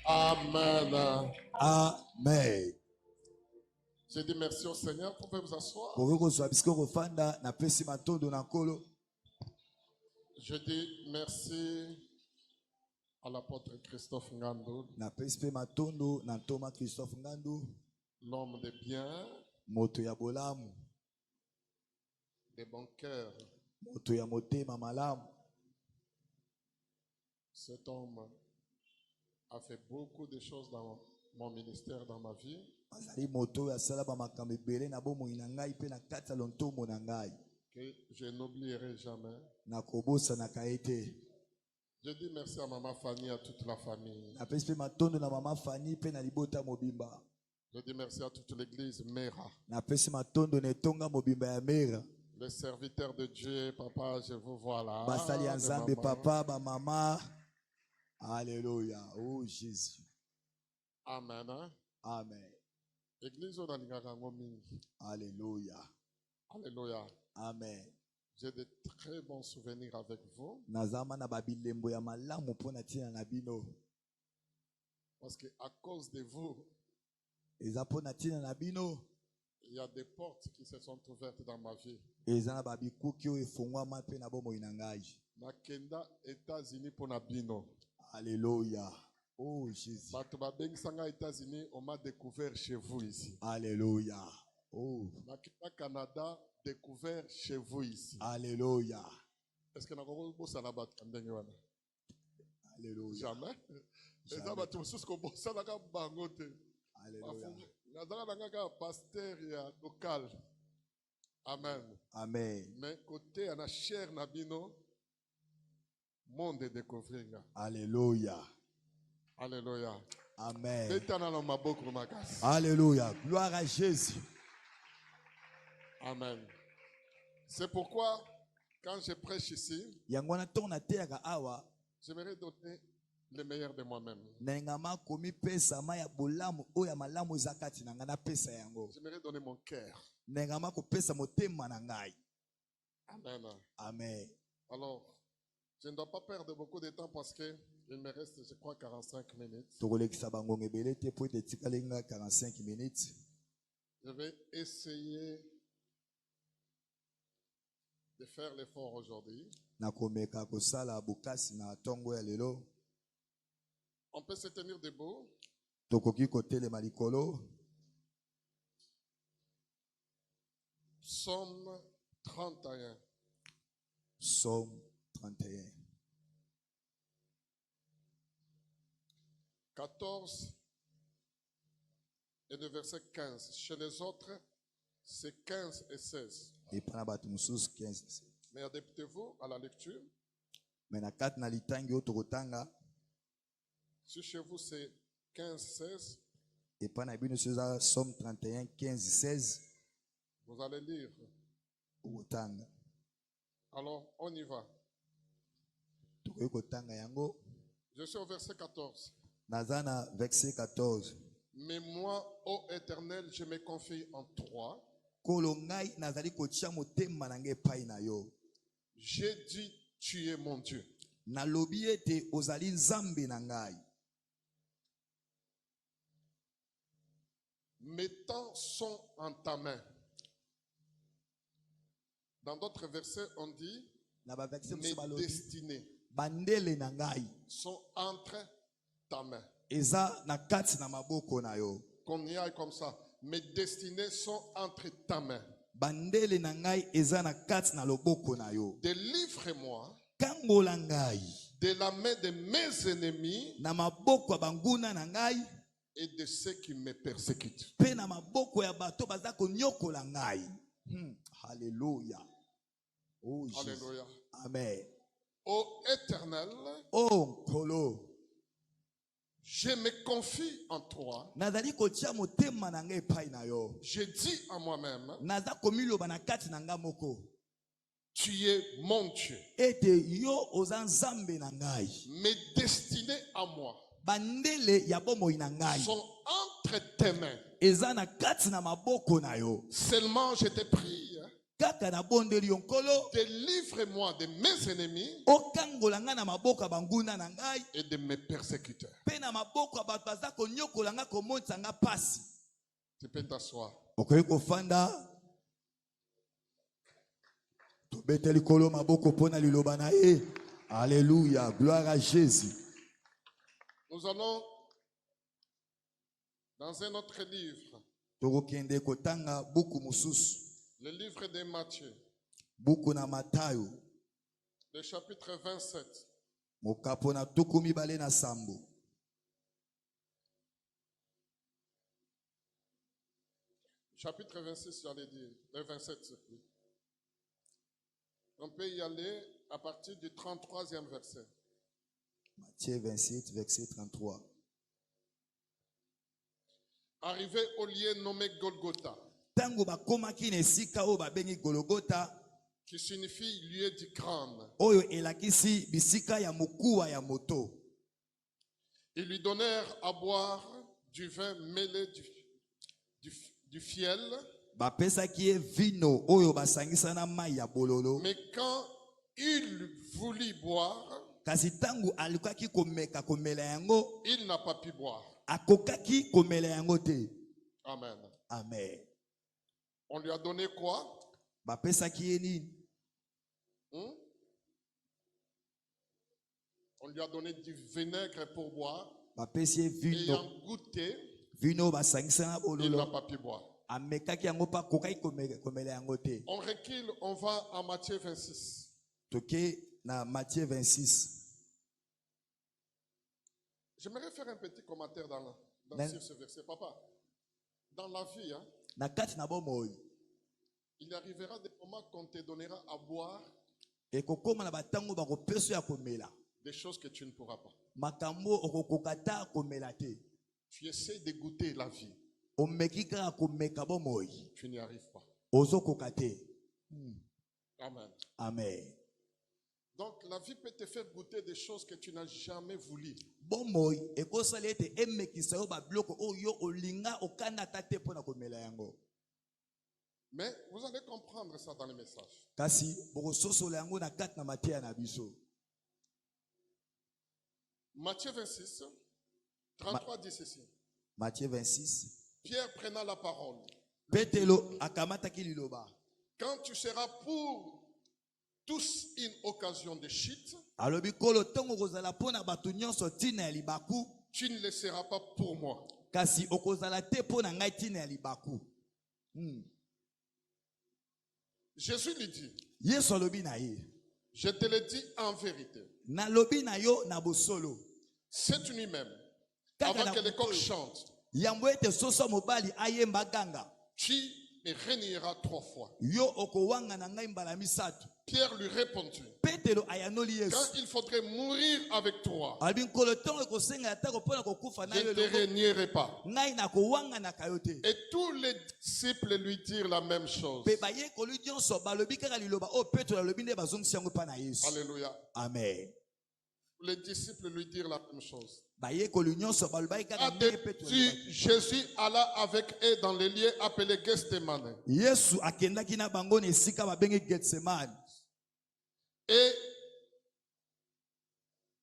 Amen. Amen. J'ai dit merci au Seigneur. Vous pouvez vous asseoir. Je dis merci à l'apôtre Christophe Ngandou, l'homme de bien, des bons cœurs. Cet homme a fait beaucoup de choses dans mon ministère, dans ma vie. Que je n'oublierai jamais. Je dis merci à Maman Fanny, à toute la famille. Je dis merci à toute l'église Mera. Les serviteurs de Dieu, papa, je vous vois là. Maman. Alléluia. Oh Jésus. Amen. Hein? Amen. Église Alléluia. Alléluia. Amen. J'ai de très bons souvenirs avec vous. Parce qu'à cause de vous, il y a des portes qui se sont ouvertes dans ma vie. Nakenda États-Unis pour Nabino. Alléluia. Oh Jésus. États-Unis, on m'a découvert chez vous ici. Alléluia. Oh. Nakenda Canada, découvert chez vous ici. Alléluia. Est-ce que nous avons Alléluia. Jamais. Alléluia. Pasteur local. Amen. Amen. Mais côté à cher Nabino, monde de découvrir. Alléluia. Alléluia. Amen. Alléluia. Gloire à Jésus. Amen. C'est pourquoi, quand je prêche ici, j'aimerais donner le meilleur de moi-même. J'aimerais donner mon cœur. Amen. Amen. Alors, je ne dois pas perdre beaucoup de temps parce qu'il me reste, je crois, 45 minutes. Je vais essayer de faire l'effort aujourd'hui. On peut se tenir debout. Psaume 31. Psaume 31. 14 et le verset 15. Chez les autres, c'est 15 et 16. Mais adaptez-vous à la lecture. Si chez vous c'est 15, 16, Psaume 31, 15, 16. Vous allez lire. Alors, on y va. Je suis au verset 14. Verset 14. Mais moi, ô Éternel, je me confie en toi. J'ai dit, tu es mon Dieu. Mes temps sont en ta main. Dans d'autres versets, on dit, mes destinées sont entre ta main. Qu'on y aille comme ça. Mes destinées sont entre ta main. Délivre-moi de la main de mes ennemis et de ceux qui me persécutent. Alléluia. Oh, Alléluia. Amen. Ô Éternel, oh Kolo, je me confie en toi. Je dis à moi-même, tu es mon Dieu. Mes destinées à moi sont entre tes mains. Seulement je te prie kaka na bondeli yo nkolo Délivre-moi de mes ennemis okangola nga na maboko ya banguna na ngai et de mes persécuteurs. mpe na maboko ya bato baza konyokola nga komonisa nga pasi. Tu peux t'asseoir. okoki kofanda tobete likolo maboko mpo na liloba na ye. Alléluia, gloire à Jésus. Nous allons dans un autre livre, tokokende kotanga buku mosusu, le livre de Matthieu, buku na Matayo, le chapitre 27. mokapo na tuku mibale na sambo. Chapitre 26, j'allais dire, le 27. Oui. On peut y aller à partir du 33e verset. Matthieu 28, verset 33. Arrivé au lieu nommé Golgotha, Tango bakomaki na esika oyo babengi Golgotha, qui signifie lieu du crâne. oyo elakisi bisika ya mokuwa ya moto. Ils lui donnèrent à boire du vin mêlé du fiel. Bapesaki ye vino oyo basangisa na mai ya bololo. Mais quand il voulut boire, Kasi tango alukaki komeka komela yango, il n'a pas pu boire. akokaki komela yango te. Amen. Amen. On lui a donné quoi? Bapesaki ye nini? On lui a donné du vinaigre pour boire. Bapesi ye vino, Ayant goûté, vino basangisa na il n'a bololo. pas pu boire. Amekaki yango pa kokaki komela yango te. On recule, on va à Matthieu 26. Toke na Matthieu 26. J'aimerais faire un petit commentaire sur ce verset. Papa, dans la vie, Na kati na bomoi, il arrivera des moments qu'on te donnera à boire ekokoma na batango bakopeso ya komela. des choses que tu ne pourras pas. Makambo okokokata komela te. Tu essaies de goûter la vie. Omeki kaka komeka bomoi. Tu n'y arrives pas. Ozokoka te. Amen. Amen. Donc la vie peut te faire goûter des choses que tu n'as jamais voulu. Bomoi ekosala ete emekisa yo babiloko oyo olinga okanda tate pona komela yango. Mais vous allez comprendre ça dans le message. Kasi bokososola yango na kati na mateya na biso. Matthieu 26, 33 dit ceci. Matthieu 26. Pierre prenant la parole. Petelo akamataki liloba. Quand tu seras pour tous une occasion de chute, Alobi kolo tongo kozala pona batu nyonso tina ya libaku. tu ne le seras pas pour moi. Kasi okozala te pona ngai tina ya libaku. Jésus lui dit, Yesu alobi na ye. je te le dis en vérité, Na lobi na yo na bosolo. cette nuit même, Kaka avant na que les coqs butoyo. chantent, Yambo ete soso mobali ayemba ganga. tu me renieras 3 fois. Yo okowanga na ngai mbala misato. Pierre lui répondit, Petelo ayanoli Yesu. quand il faudrait mourir avec toi, Albi nkolo tongo kosenga atako pona kokufa na je yo ne te elongo. renierai pas. Ngai na kowanga na kayote. Et tous les disciples lui dirent la même chose. Pe baye kolu nyonso balobi kaka liloba o Petelo alobi nde bazongisi yango pa na Yesu. Alléluia. Amen. Les disciples lui dirent la même chose. Baye kolu nyonso balobi kaka ndenge Petelo alobaki. Jésus alla avec eux dans les lieux appelés Gethsemane. Yesu akendaki na bango na esika babengi Getsemane. Et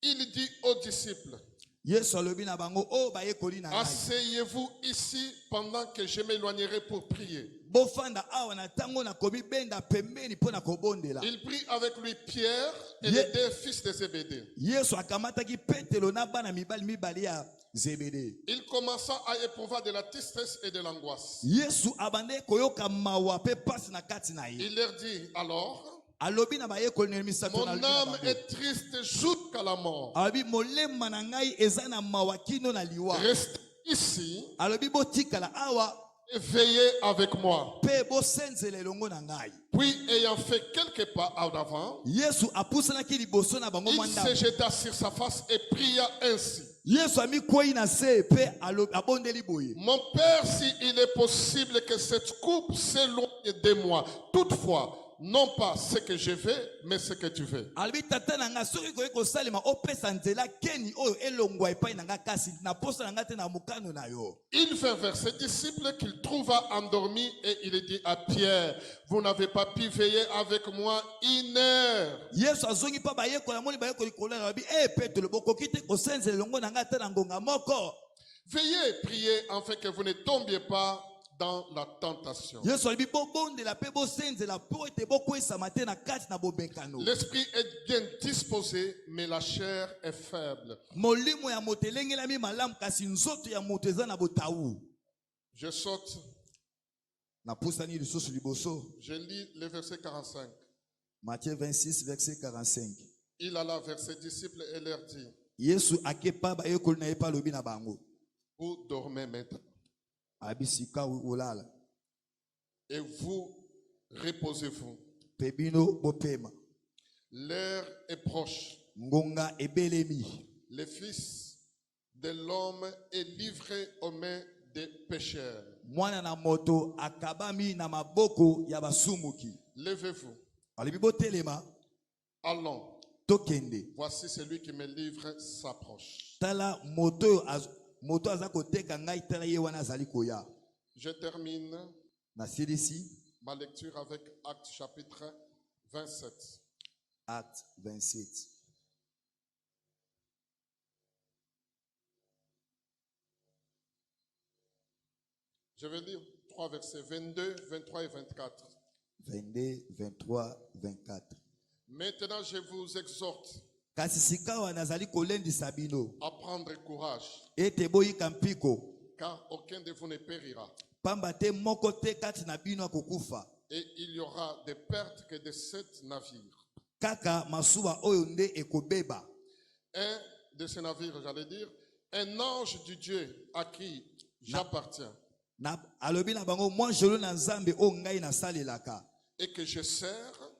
il dit aux disciples, Yesu alobi na bango o baye koli na ngai. asseyez-vous ici pendant que je m'éloignerai pour prier. Bofanda awa na tango na komi benda pembeni pona kobondela. Il prit avec lui Pierre et Ye- les 2 fils de Zébédée. Yesu akamataki Petelo na bana mibali ya Zebede. Il commença à éprouver de la tristesse et de l'angoisse. Yesu abande koyoka mawa pe pasi na kati na ye. Il leur dit alors, Alobi na baye koli na misato mon na lobi na âme bango. est triste jusqu'à la mort. Alobi molema na ngai eza na mawa kino na liwa. Restez ici Alobi botikala awa et veillez avec moi. pe bosenzela elongo na ngai. Puis, ayant fait quelques pas en avant, Yesu apusanaki liboso na bango il mwanda. se jeta sur sa face et pria ainsi. Yesu amikwei na se pe abondeli boye. Mon Père, s'il est possible que cette coupe s'éloigne de moi, toutefois, non pas ce que je veux, mais ce que tu veux. alobi tata na nga soki koki kosalema opesa nzela keni oyo elongwa epai na nga kasi na posa na nga te na mokano na yo. Il vint vers ses disciples qu'il trouva endormis et il dit à Pierre, vous n'avez pas pu veiller avec moi 1 heure. Yesu azongi pa bayekola moni bayekoli kolala alobi Petelo bokoki te kosenzela elongo na nga ata na ngonga moko. Veillez et priez afin que vous ne tombiez pas dans la tentation. L'esprit est bien disposé, mais la chair est faible. Je saute. Je lis le verset 45. Matthieu 26, verset 45. Il alla vers ses disciples et leur dit, vous dormez maintenant. Et vous reposez-vous. L'heure est proche. Le Fils de l'homme est livré aux mains des pécheurs. Levez-vous. Allons. Voici celui qui me livre s'approche. Je termine ma lecture avec Actes chapitre 27. Acte 27. Je vais lire 3 versets 22, 23 et 24. 22, 23, 24. Maintenant, je vous exhorte à prendre courage, car aucun de vous ne périra. Et il y aura des pertes que de 7 navires. Un de ces navires, j'allais dire, un ange du Dieu à qui j'appartiens et que je sers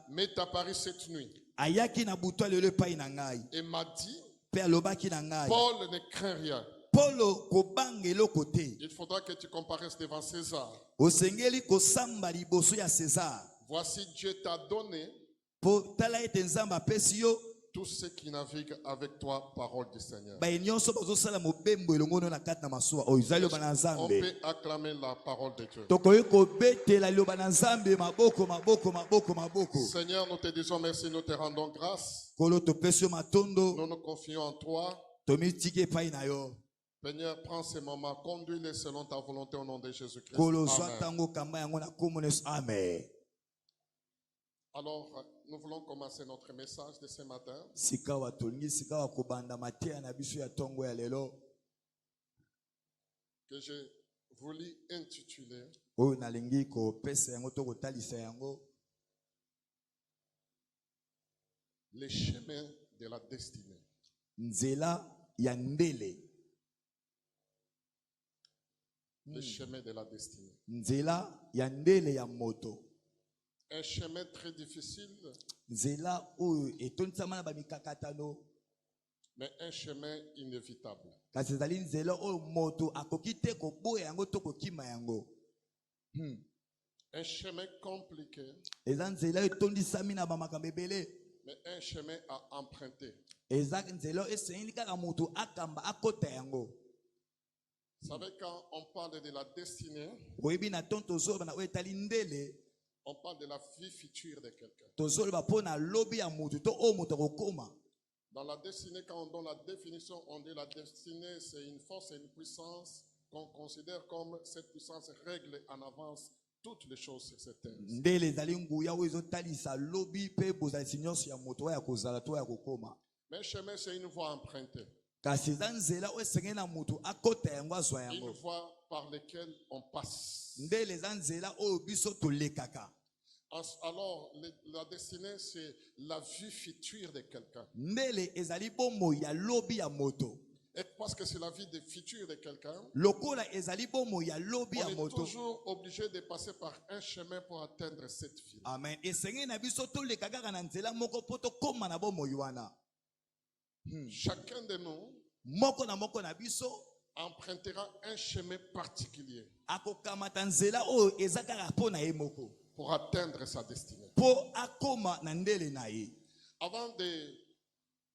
m'est apparu cette nuit et m'a dit, Paul ne craint rien. Il faudra que tu comparaisses devant César. Voici Dieu t'a donné tous ceux qui naviguent avec toi, parole du Seigneur. On peut acclamer la parole de Dieu. Seigneur, nous te disons merci, nous te rendons grâce. Nous nous confions en toi. Seigneur, prends ces moments, conduis-les selon ta volonté au nom de Jésus-Christ. Amen. Alors, nous voulons commencer notre message de ce matin. Que je voulais intituler les chemins de la destinée. Les chemins de la destinée. Un chemin très difficile, mais un chemin inévitable. Un chemin compliqué, mais un chemin à emprunter. Vous savez, quand on parle de la destinée, on parle de la vie future de quelqu'un. Dans la destinée, quand on donne la définition, on dit la destinée, c'est une force et une puissance qu'on considère comme cette puissance règle en avance toutes les choses sur cette terre. Mais chemin, c'est une voie empruntée. Une voie par laquelle on passe. Alors, la destinée, c'est la vie future de quelqu'un. Et parce que c'est la vie future de quelqu'un, on est toujours obligé de passer par un chemin pour atteindre cette vie. Amen. Chacun de nous empruntera un chemin particulier. pour atteindre sa destinée. po akoma na ndele na ye. Avant de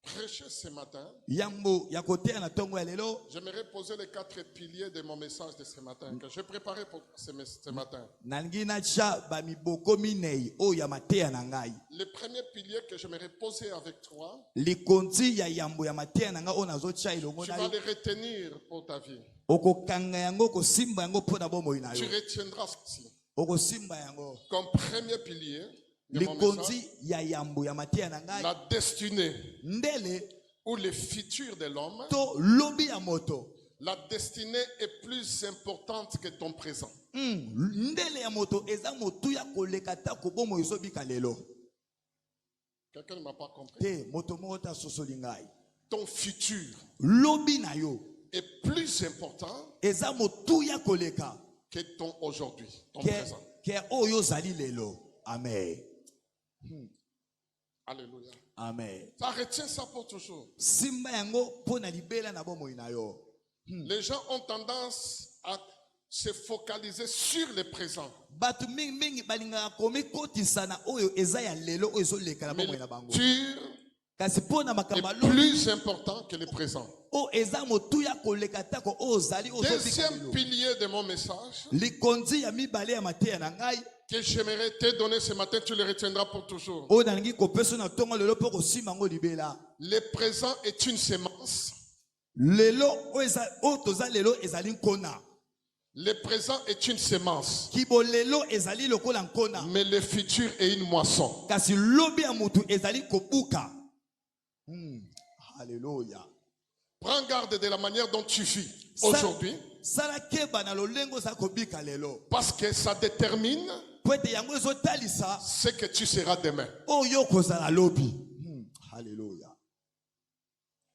prêcher ce matin, Yambo ya koteya na tongo ya lelo j'aimerais poser les 4 piliers de mon message de ce matin que j'ai préparé pour ce matin. nalingi natia bamiboko minei oyo ya mateya na ngai. Le premier pilier que j'aimerais poser avec toi, Likonzi ya yambo ya mateya na ngai oyo nazotia elongo tu na vas yo les retenir pour ta vie. okokanga yango kosimba yango mpo na bomoi na Tu yo retiendras ceci. okosimba yango. Comme premier pilier de mon message, Likonzi ya yambo ya mateya na ngai la destinée ndele ou le futur de l'homme. to lobi ya moto. La destinée est plus importante que ton présent. Ndele ya moto eza motuya koleka ta ko bomoi ezobika lelo. Quelqu'un ne m'a pas compris. Te moto moko ta sosoli ngai. Ton futur Lobi na yo est plus important eza motuya koleka que ton aujourd'hui, ton ke présent. ke oyo zali lelo. Amen. Alléluia. Amen. Ça retient ça pour toujours. Simba yango po na libela na bomoi na yo. Les gens ont tendance à se focaliser sur le présent. Batu mingi mingi balingaka komi kotisa na oyo eza ya lelo oyo ezoleka na Mais bomoi le na bango. futur Kasi po na makambo est lobi plus important que le présent. o eza motuya koleka ta ko oyo zali oyo zobika Deuxième lelo. pilier de mon message Likonzi ya mibale ya mateya na ngai que j'aimerais te donner ce matin, tu le retiendras pour toujours. oyo nalingi kopesa na tongo lelo mpo kosimba yango libela. Le présent est une semence. Lelo oyo toza lelo ezali nkona. Le présent est une semence. Kibo lelo ezali lokola nkona. Mais le futur est une moisson. Kasi lobi ya mutu ezali kobuka. Alléluia. Prends garde de la manière dont tu vis aujourd'hui, Sala keba na lolengo za kobika lelo. parce que ça détermine Po ete yango ezotalisa ce que tu seras demain. oyo kozala lobi. Alléluia.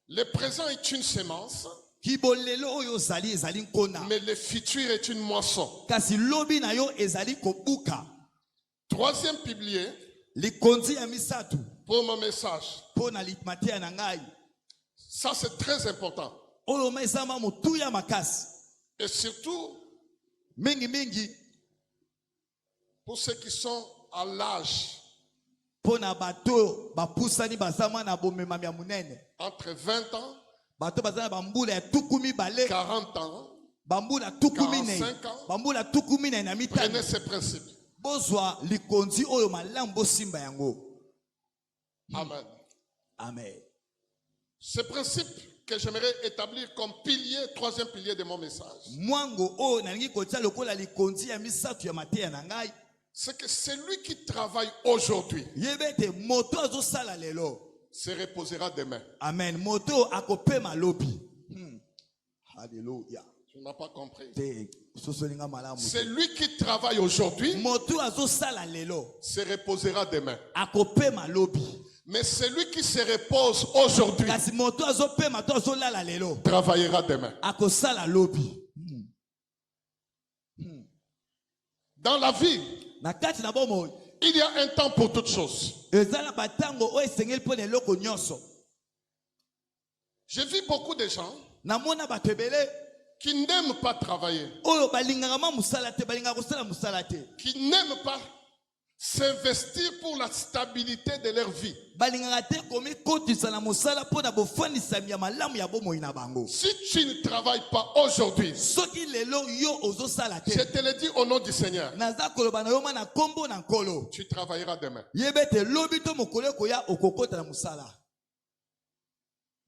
Le présent est une semence, Kibo lelo oyo ezali nkona. mais le futur est une moisson. Kasi lobi na yo ezali kobuka. Troisième pilier Likonzi ya misatu pour mon message. po na mateya na ngai. Ça, c'est très important. Oyo maizama motuya makasi. Et surtout, Mingi mingi pour ceux qui sont à l'âge po na bato bapusani bazama na bomema ya munene. entre 20 ans, Bato bazana bambula ya tukumi bale. 40 ans, Bambula tukumi ne. 45 ans. Bambula tukumi ne na mitani. prenez ces principes. Bozwa likonzi oyo malamu bosimba yango. Amen. Amen. Ce principe que j'aimerais établir comme pilier, troisième pilier de mon message, Mwango oyo nalingi kotia lokola likonzi ya misatu ya mateya na ngai. c'est que celui qui travaille aujourd'hui Yebete moto azosala lelo. se reposera demain. Amen. Moto akopema lobi. Alléluia. Tu n'as pas compris. Te sosolinga malamu. Celui qui travaille aujourd'hui Moto azosala lelo. se reposera demain. Akopema lobi. Mais celui qui se repose aujourd'hui Kasi moto azopema to azolala lelo. travaillera demain. Akosala lobi. Dans la vie, Na kati na bomoi. il y a un temps pour toutes choses. Ezala batango oyo esengeli mpo na eloko nyonso. Je vis beaucoup de gens Namona bato ebele qui n'aiment pas travailler, oyo balingaka ma musala te, balingaka kosala musala te. qui n'aiment pas s'investir pour la stabilité de leur vie. Balingaka te komi kotisa na musala mpo na bofandisami ya malamu ya bomoi na bango. Si tu ne travailles pas aujourd'hui, Soki lelo yo ozosala je te. te le dis au nom du Seigneur, Naza koloba na yo ma na kombo na nkolo. tu travailleras demain. Yebete lobi to mokolo koya okokota na musala.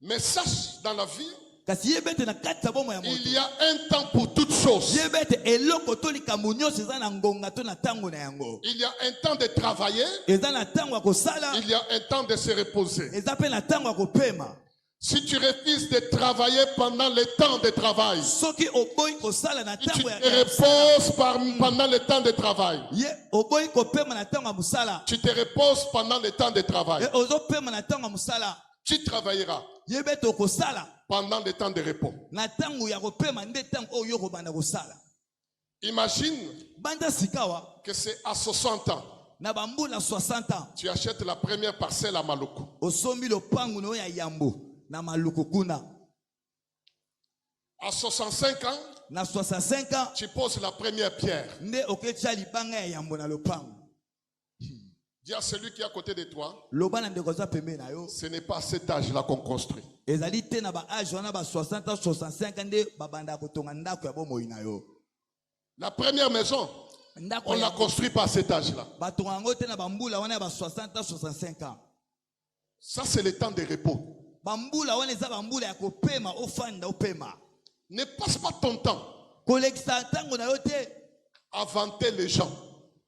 Mais sache dans la vie, Kasi yebete na kati ya bomoi ya il moto. y a un temps pour toutes choses. Yebete eloko to likambo nyonso eza na ngonga to na tango na yango. Il y a un temps de travailler, Eza na tango ya kosala, il y a un temps de se reposer. eza pe na tango ya kopema. Si tu refuses de travailler pendant le temps de travail, Soki oboyi kosala na si tu tango te ya reposes pendant le temps de travail, ye oboyi kopema na tango ya musala. tu te reposes pendant le temps de travail, E ozopema na tango ya musala. tu travailleras Yebete okosala pendant le temps de repos. na tango ya kopema nde tango oyo kobanda kosala. Imagine Banda sikawa que c'est à 60 ans, na bambula 60 ans. tu achètes la première parcelle à Maluku. Osombi lopangu no ya yambo na maluku kuna. À 65 ans, Na 65 ans tu poses la première pierre. nde oketia libanga ya yambo na lopangu. Dis à celui qui est à côté de toi, loba na ndeko za pembe na yo ce n'est pas à cet âge-là qu'on construit. ezali te na ba âge wana ba 60 ans 65 ans nde babanda kotonga ndako ya bomoi na yo. La première maison, Ndako on ne la ya construit pas à cet âge-là. batonga yango te na bambula wana ya ba 60 ans 65 ans. Ça, c'est le temps de repos. Bambula wana eza bambula ya kopema ofanda opema. Ne passe pas ton temps Kolekisa ntango na yo te à vanter les gens.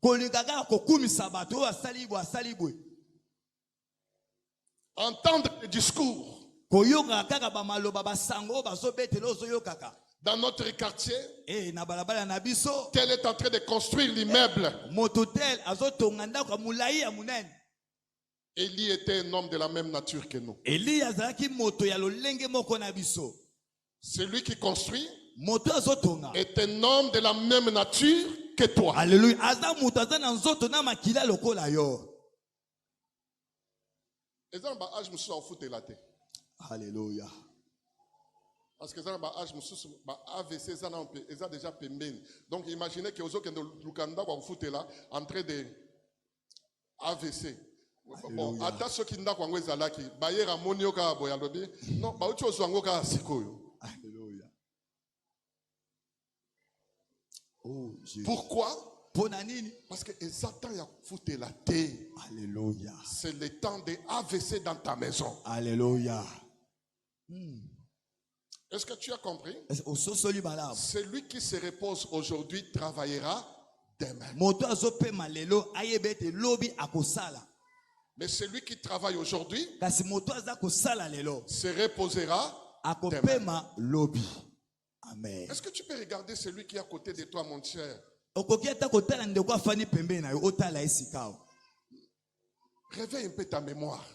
kolinga kaka kokumisa bato oyo asali boye. Entendre les discours Koyoka kaka bamaloba basango oyo bazobetela ozoyokaka. dans notre quartier. Na balabala na biso Tel est en train de construire l'immeuble. moto tel azotonga ndako ya molai ya munene. Élie était un homme de la même nature que nous. Eli azalaki moto ya lolenge moko na biso. Celui qui construit Moto azotonga est un homme de la même nature que toi. Alléluia. Aza moto aza na nzoto na makila lokola yo. Alléluia. Parce que AVC ça déjà pembeni. Donc imaginez que vous êtes Lukanda kwa foot là en train de AVC. Bon, ata ceux qui nda kwa ngweza laki, bayera monio ka boya lobi. Non, ba uti ozwango ka sikoyo. Alléluia. Oh Jésus. Pourquoi? Ponanini. Parce que Satan ya foot la terre. Alléluia. C'est le temps de AVC dans ta maison. Alléluia. Est-ce que tu as compris? Celui qui se repose aujourd'hui travaillera demain. Mais celui qui travaille aujourd'hui se reposera demain. Amen. Est-ce que tu peux regarder celui qui est à côté de toi, mon cher? Réveille un peu ta mémoire.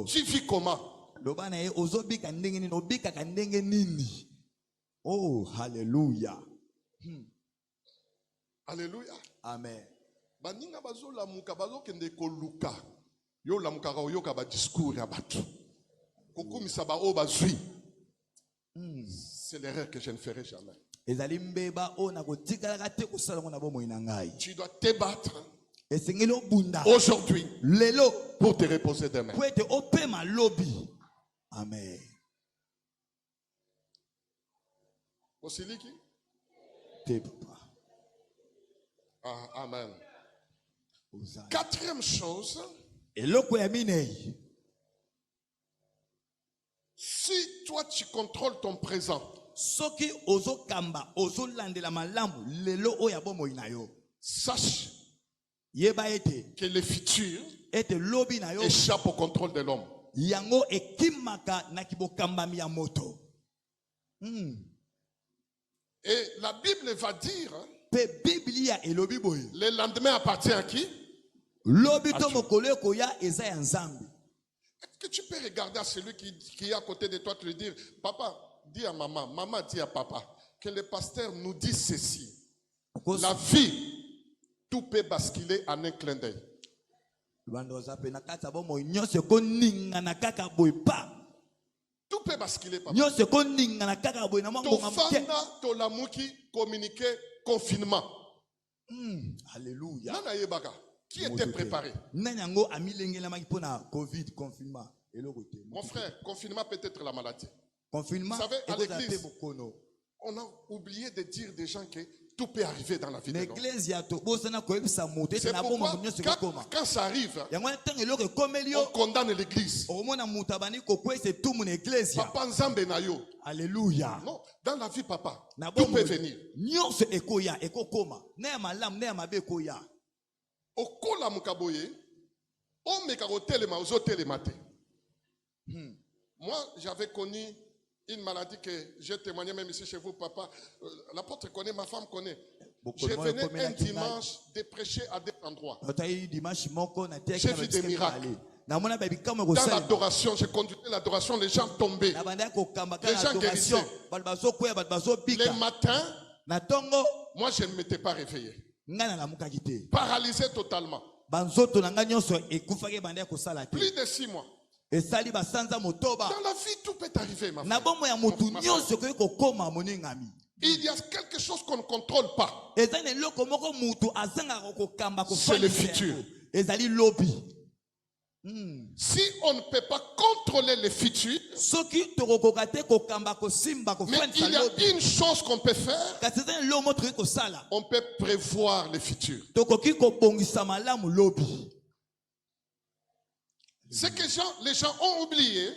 Tu vis comment? Oh, hallelujah. Alléluia. Amen. Baninga bazo la muka bazo kende koluka. Yo la muka yo ka ba discours ya batu. Kokumisa ba o bazui. C'est l'erreur que je ne ferai jamais. Tu dois te battre aujourd'hui pour te reposer demain. Amen. Osiliki? Amen. Quatrième chose, si toi tu contrôles ton présent, sache que le futur échappe au contrôle de l'homme. Et la Bible va dire, le lendemain appartient à qui? Est-ce que tu peux regarder à celui qui est à côté de toi te lui dire, papa, dis à maman, maman dit à papa, que le pasteur nous dit ceci. La vie, tout peut basculer en un clin d'œil. Tout peut basculer, papa. Tofanda, tolamuki, communiquer, confinement. Alléluia. Qui était préparé? Mon frère, confinement peut être la maladie. Vous Confinement. savez, à l'église, on a oublié de dire des gens que tout peut arriver dans la vie de l'homme. C'est pourquoi, quand ça arrive, on condamne l'église. Papa Nzambe na yo. Alléluia. Non, dans la vie, papa, tout peut venir. Okola mukaboye, on mekarote le maozote le matin. Moi, j'avais connu une maladie que j'ai témoigné même ici chez vous, papa. L'apôtre connaît, ma femme connaît. Je venais un dimanche de prêcher à des endroits. J'ai vu des miracles. Dans l'adoration, j'ai conduit l'adoration, les gens tombaient. Les gens guérissaient. Les matins, moi je ne m'étais pas réveillé. Paralysé totalement. Plus de 6 mois. Dans la vie, tout peut arriver, ma frère. Il y a quelque chose qu'on ne contrôle pas. C'est le futur. Si on ne peut pas contrôler le futur, mais il y a une chose qu'on peut faire, on peut prévoir le futur. Ce que les gens ont oublié,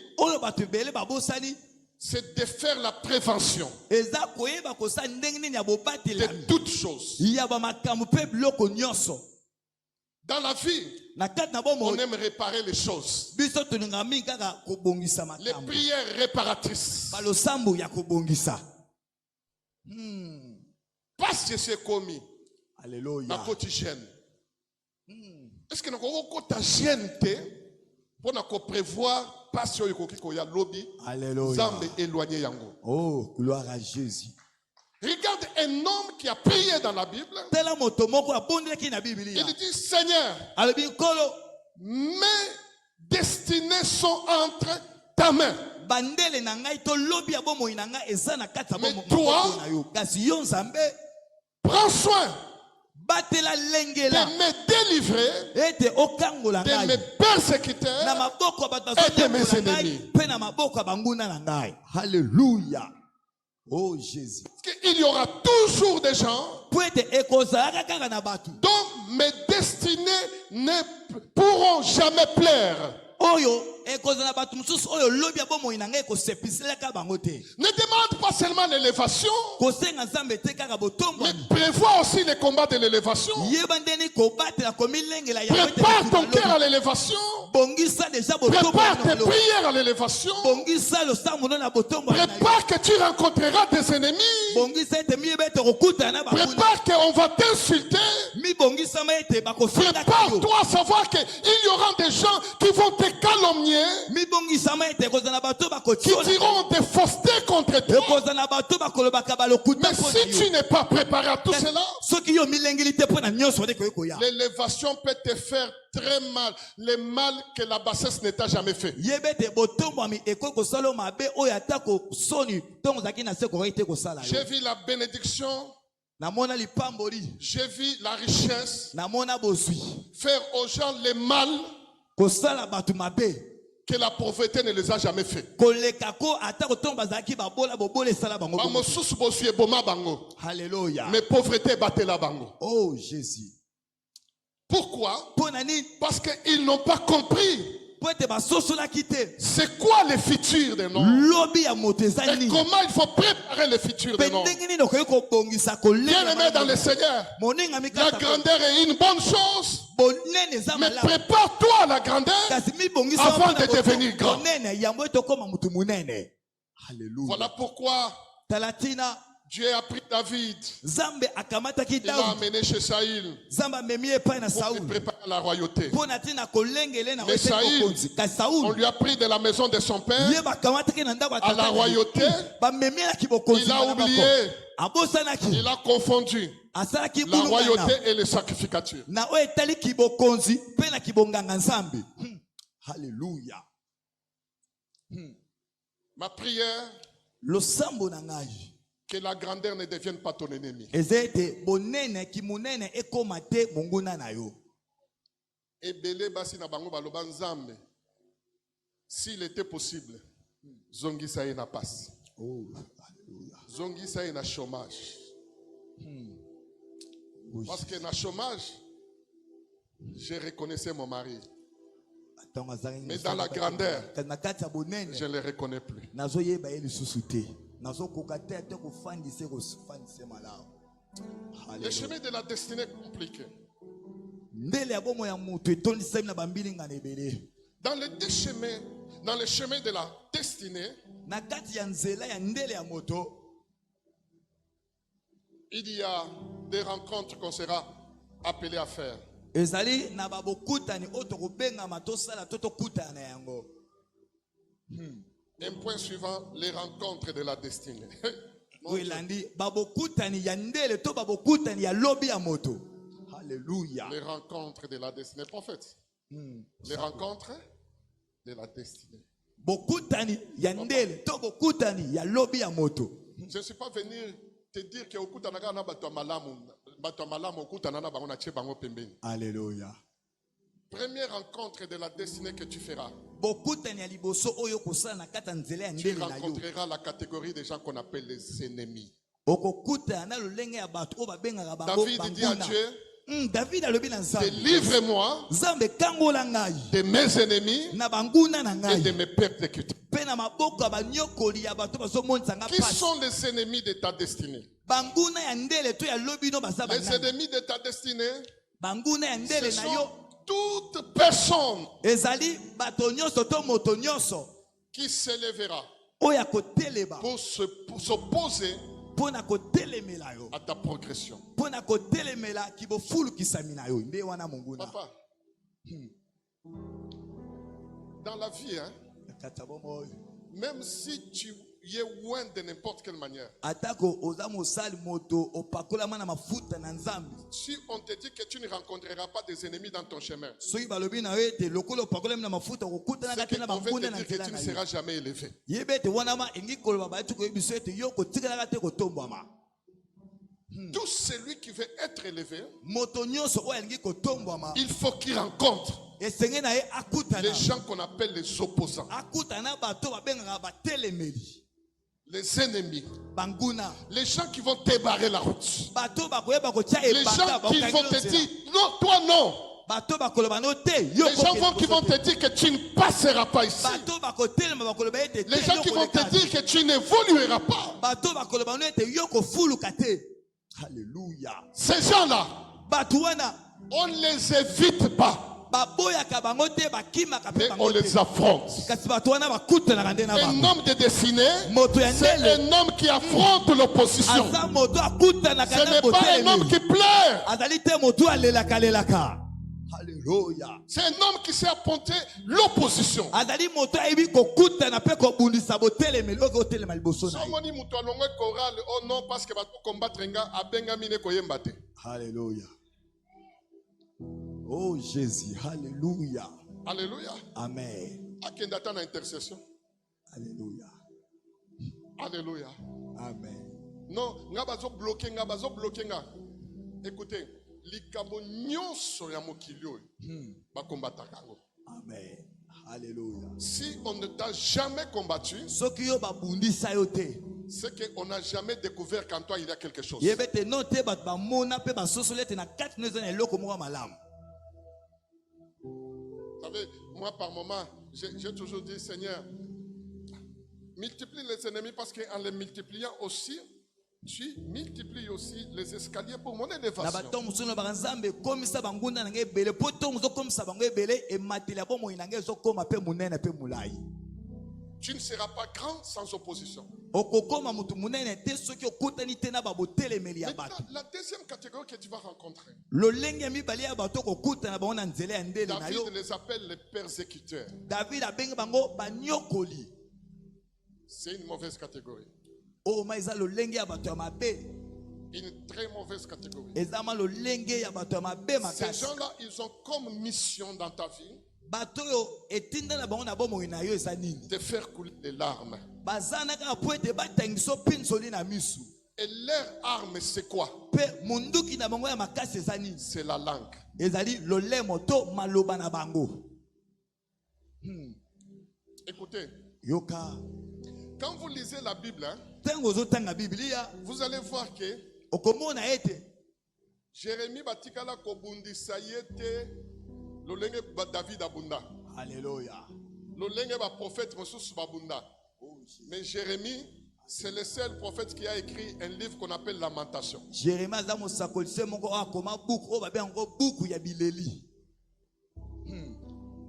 c'est de faire la prévention de toutes choses. Dans la vie, on aime réparer les choses. Les prières réparatrices. Parce que c'est commis. Alléluia. Est-ce que nous avons pour prévoir parce que il y a lobby. Alléluia. Oh, gloire à Jésus. Regarde un homme qui a prié dans la Bible. Il dit, Seigneur, mes destinées sont entre ta main. Mais toi, prends soin de me délivrer de mes persécuteurs et de mes ennemis. Alléluia. Oh Jésus. Il y aura toujours des gens dont mes destinées ne pourront jamais plaire. Ne demande pas seulement l'élévation, mais prévois aussi les combats de l'élévation. Prépare ton cœur à l'élévation. Prépare tes prières à l'élévation. Prépare que tu rencontreras des ennemis. Prépare qu'on va t'insulter. Prépare-toi à savoir qu'il y aura des gens qui vont te calomnier, qui diront des faussetés contre toi. Mais si tu n'es pas préparé à tout cela, l'élévation peut te faire très mal, le mal que la bassesse ne t'a jamais fait. J'ai vu la bénédiction, j'ai vu la richesse, faire aux gens le mal que la pauvreté ne les a jamais fait. Alléluia. Mais pauvreté batela bango. Oh Jésus. Pourquoi? Parce qu'ils n'ont pas compris. C'est quoi le futur des noms? Et comment il faut préparer le futur des noms? Bien-aimé dans le Seigneur, la grandeur est une bonne chose. Mais prépare-toi à la grandeur avant de devenir grand. Voilà pourquoi Dieu a pris David. Il l'a amené chez Saïl pour lui préparer la royauté. Mais Saïl, on lui a pris de la maison de son père à la royauté. Il a oublié. Il a confondu la royauté et les sacrificatures. Alléluia. Ma prière, que la grandeur ne devienne pas ton ennemi. S'il était possible, Zongi Saï na passe. Zongi Saï na chômage. Parce que na chômage, je reconnaissais mon mari. Mais dans la grandeur, je ne le reconnais plus. Le chemin de la destinée est compliqué. Dans les deux chemins, dans le chemin de la destinée, il y a des rencontres qu'on sera appelé à faire. Un point suivant, les rencontres de la destinée. Alléluia. Les rencontres de la destinée. Prophète. Les rencontres de la destinée. Je ne suis pas venu te dire que okuta naga na bato malamu okuta nana bango na tie bango pembeni. Alléluia. Première rencontre de la destinée que tu feras. Tu rencontreras la catégorie des gens qu'on appelle les ennemis. David dit à Dieu, délivre-moi de mes ennemis et de mes persécuteurs. Qui sont les ennemis de ta destinée? Les ennemis de ta destinée, ce sont toute personne qui s'élèvera pour s'opposer à ta progression. Papa, dans la vie, hein, même si tu es loin de n'importe quelle manière, si on te dit que tu ne rencontreras pas des ennemis dans ton chemin, c'est qu'on veut te dire que tu ne seras jamais élevé. Tout celui qui veut être élevé, il faut qu'il rencontre les gens qu'on appelle les opposants, les ennemis, les gens qui vont débarrer la route, les gens qui vont te dire non, toi non. Les gens qui vont te dire que tu ne passeras pas ici. Les gens qui vont te dire que tu n'évolueras pas. Alléluia. Ces gens-là, on ne les évite pas, mais on les affronte. Un homme de destinée, c'est un homme qui affronte l'opposition. Ce n'est pas un homme qui pleure. Alléluia. C'est un homme qui sait affronter l'opposition. Oh non, parce que combattre Alléluia. Oh Jésus, alléluia. Alléluia. Amen. Akendata na intercession. Alléluia. Alléluia. Amen. Non, ngabazo bloqué nga. Écoutez, likambo nyonso ya mokili oyo bakombata kango. Amen. Alléluia. Si on ne t'a jamais combattu, c'est qu'on n'a jamais découvert qu'en toi il y a quelque chose. Vous savez, moi par moment, j'ai toujours dit, Seigneur, multiplie les ennemis parce qu'en les multipliant aussi, tu multiplies aussi les escaliers pour mon élévation. Tu ne seras pas grand sans opposition. Maintenant, la deuxième catégorie que tu vas rencontrer, David les appelle les persécuteurs. C'est une mauvaise catégorie. Une très mauvaise catégorie. Ces gens-là, ils ont comme mission dans ta vie de faire couler des larmes. Et leur arme, c'est quoi? C'est la langue. Écoutez, quand vous lisez la Bible, hein, vous allez voir que Jérémie batikala kobundisa yete lolenge David abunda. Alléluia. Lolenge ba prophète mosusu babunda. Mais Jérémie, c'est le seul prophète qui a écrit un livre qu'on appelle Lamentation.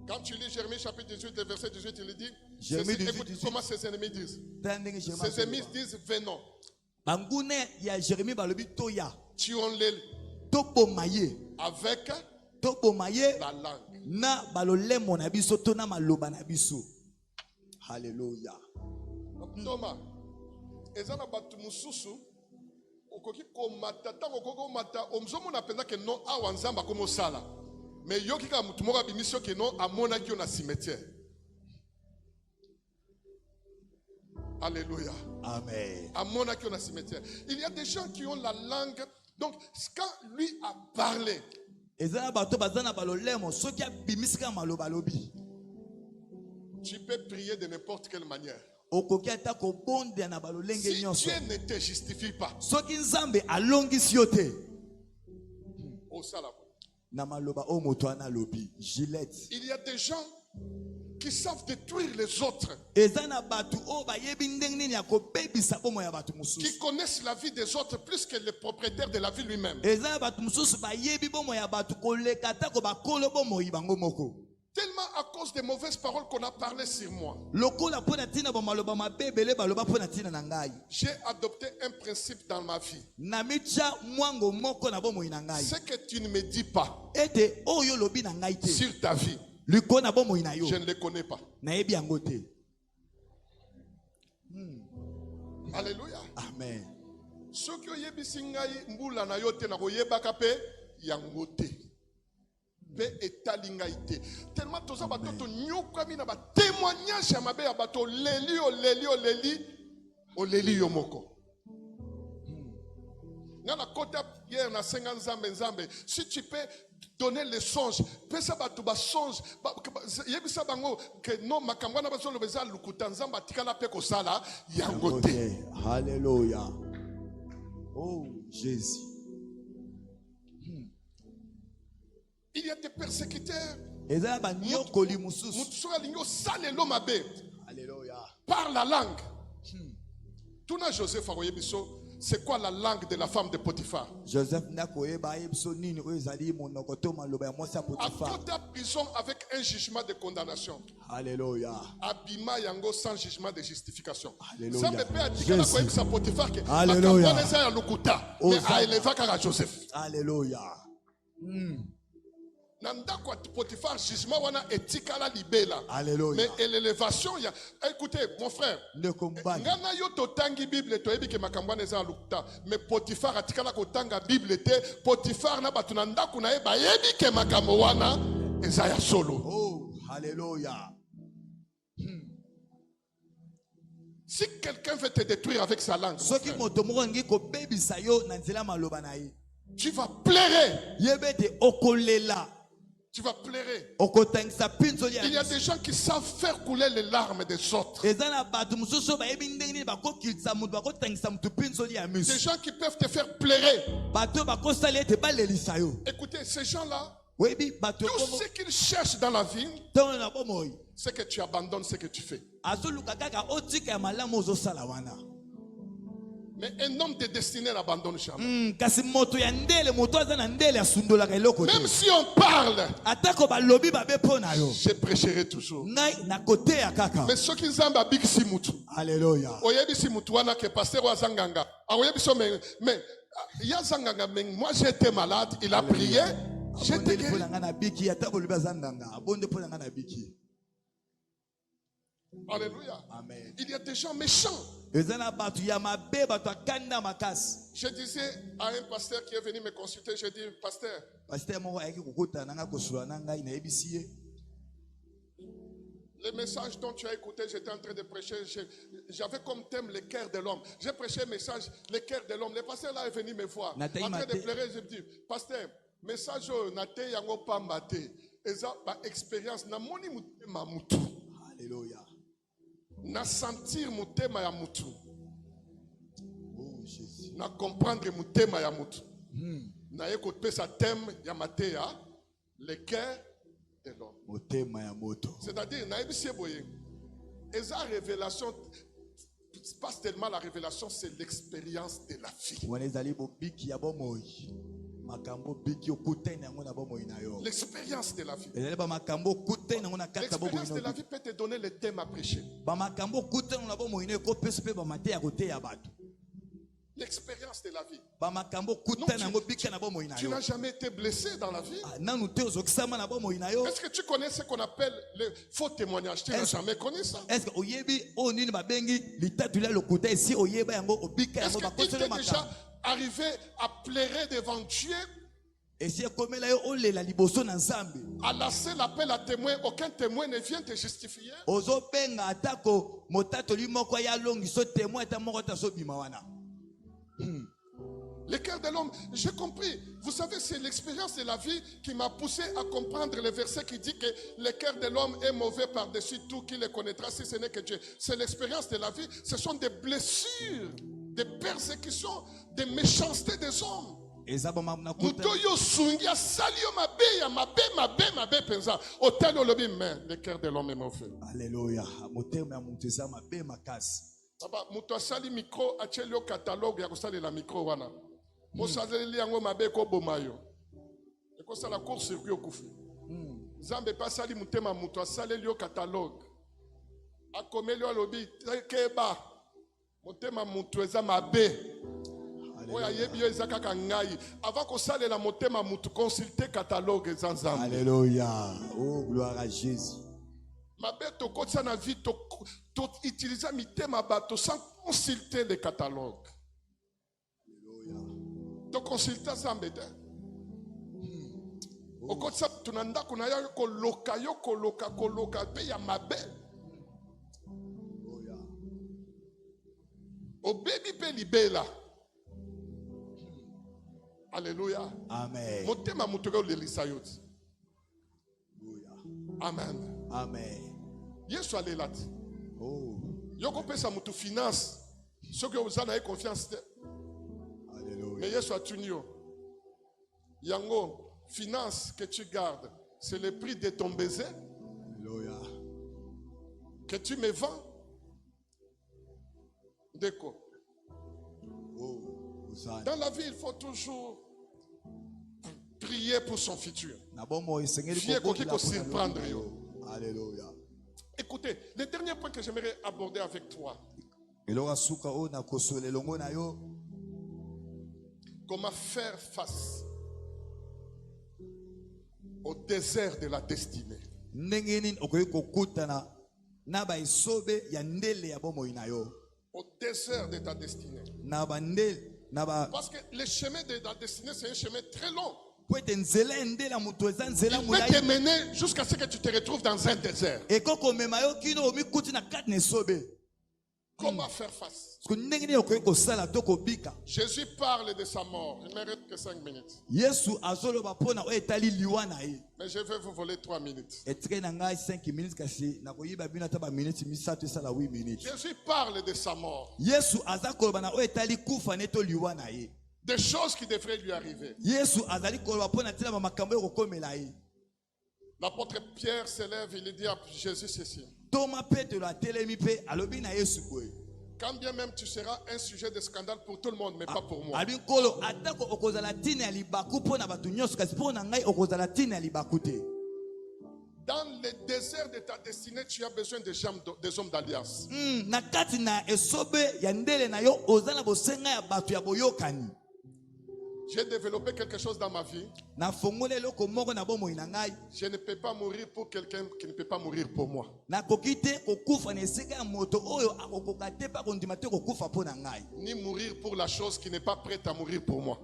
Quand tu lis Jérémie chapitre 18, verset 18, il dit, écoute comment ses ennemis disent. Ses ennemis disent, venons. Tuons-les avec la langue. Alléluia. Thomas, ezana batu mususu okoki komata tango koko mata omzomo na penda ke non awa nzamba komo sala. Mais yoki ka mutu moko bimisio ke non amona ki na cimetière. Alléluia. Amen. À mon accueil, on a cimetière. Il y a des gens qui ont la langue. Donc, quand lui a parlé, tu peux prier de n'importe quelle manière. Si Dieu ne te justifie pas, il y a des gens qui savent détruire les autres, qui connaissent la vie des autres plus que le propriétaire de la vie lui-même. Tellement à cause des mauvaises paroles qu'on a parlé sur moi. J'ai adopté un principe dans ma vie. Ce que tu ne me dis pas sur ta vie, je ne le connais pas. Alléluia. Amen. Ce que yebisi ngai mbula na yote na koyebaka pe yangote. Be etalingaite. Tellement toza batoto nyokami na ba témoignage ya mabe ya bato leli oleli yomoko. Nana kota hier na 50 nzambe. Si tu peux donner les songes, pesa batu ba songe, yebisa bango que non makambo na bazo lobeza lukuta nzamba tikala pe ko sala yangote. Alléluia. Oh Jésus. Il y a des persécuteurs. Par la langue. Tuna Joseph Aroyebiso, c'est quoi la langue de la femme de Potiphar? Joseph à côté de prison avec un jugement de condamnation. Alléluia. Abima yango sans jugement de justification. Alléluia. Alléluia. Alléluia. Nandako Potiphar jugement wana etikala libela. Alléluia. Mais l'élévation ya écoutez mon frère. Ngana yo totangi Bible to yebi ke makambo na za lukuta. Mais Potiphar atikala ko tanga Bible te. Potiphar na batu na ndako na ye ba yebi ke makambo wana eza ya solo. Oh, alléluia. Si quelqu'un veut te détruire avec sa langue, tu vas pleurer. Tu vas pleurer. Il y a des gens qui savent faire couler les larmes des autres. Des gens qui peuvent te faire pleurer. Écoutez, ces gens-là, tout ce qu'ils cherchent dans la vie, c'est que tu abandonnes ce que tu fais. Mais un homme de destinée n'abandonne jamais. Même si on parle, je prêcherai toujours. Mais ceux qui sont en Simutu, alléluia. Mais moi j'étais malade, il a prié, j'étais guéri. Alléluia. Amen. Il y a des gens méchants. Je disais à un pasteur qui est venu me consulter, je dis, pasteur, le message dont tu as écouté, j'étais en train de prêcher, j'avais comme thème le cœur de l'homme. J'ai prêché un message, le cœur de l'homme. Le pasteur là est venu me voir, en train de pleurer, je me dis, pasteur, message nate yango pambate, eza ba expérience na moni mutema mutu. Alléluia. Na sentir mutema ya mutu. Oh Jésus. Na comprendre mutema ya mutu. Na écouter sa thème ya matéa, le cœur de l'homme. C'est-à-dire na ebisie boye. Eza révélation, pas tellement la révélation, c'est l'expérience de la vie. L'expérience de la vie. L'expérience de la vie peut te donner le thème à prêcher. L'expérience de la vie. Tu n'as jamais été blessé dans la vie. Est-ce que tu connais ce qu'on appelle le faux témoignage? Tu n'as jamais connu ça. Est-ce que tu es déjà arrivé à pleurer devant Dieu À la seule appel à témoin, aucun témoin ne vient te justifier. Le cœur de l'homme, j'ai compris. Vous savez, c'est l'expérience de la vie qui m'a poussé à comprendre le verset qui dit que le cœur de l'homme est mauvais par-dessus tout, qui le connaîtra si ce n'est que Dieu. C'est l'expérience de la vie. Ce sont des blessures, des persécutions, des méchancetés des hommes. Le cœur de l'homme est mauvais. Alléluia. Papa, muto asali micro acheli au catalogue ya kosali la micro wana. Mosaleli yango mabe ko bomayo. E ko sala court circuit okufi. Zambe pa sali mutema muto asali au catalogue. Akomeli alobi keba. Mutema muto eza mabe. Oya yebi eza kaka ngai. Avant ko sali la mutema muto consulter catalogue eza nzambe. Alléluia. Oh gloire à Jésus. Mabe to kotsa na vie to utiliser mitema bato sans consulter les catalogues. To consulter ça mbete. Okotsa tunanda kuna ya koloka yo koloka pe ya mabe. O baby pe libela. Alléluia. Amen. Motema mutuko le lisayoti. Amen. Amen. Yesu alelati. Oh. Yoko pesa mutu finance. Ce que vous avez confiance. Alléluia. Mais Yesu a tunio. Yango, finance que tu gardes, c'est le prix de ton baiser. Alléluia. Que tu me vends. Déco. Oh. Dans la vie, il faut toujours prier pour son futur. Alléluia. Écoutez, le dernier point que j'aimerais aborder avec toi. Comment faire face au désert de la destinée. Au désert de ta destinée. Parce que le chemin de ta destinée, c'est un chemin très long. Il peut te mener jusqu'à ce que tu te retrouves dans un désert. Comment faire face? Jésus parle de sa mort. Il ne me reste que 5 minutes. Mais je vais vous voler 3 minutes. Jésus parle de sa mort. Des choses qui devraient lui arriver. L'apôtre Pierre s'élève, il dit à Jésus ceci. Quand bien même tu seras un sujet de scandale pour tout le monde, mais pas pour moi. Dans le désert de ta destinée, tu as besoin des hommes d'alliance. J'ai développé quelque chose dans ma vie. Je ne peux pas mourir pour quelqu'un qui ne peut pas mourir pour moi. Ni mourir pour la chose qui n'est pas prête à mourir pour moi.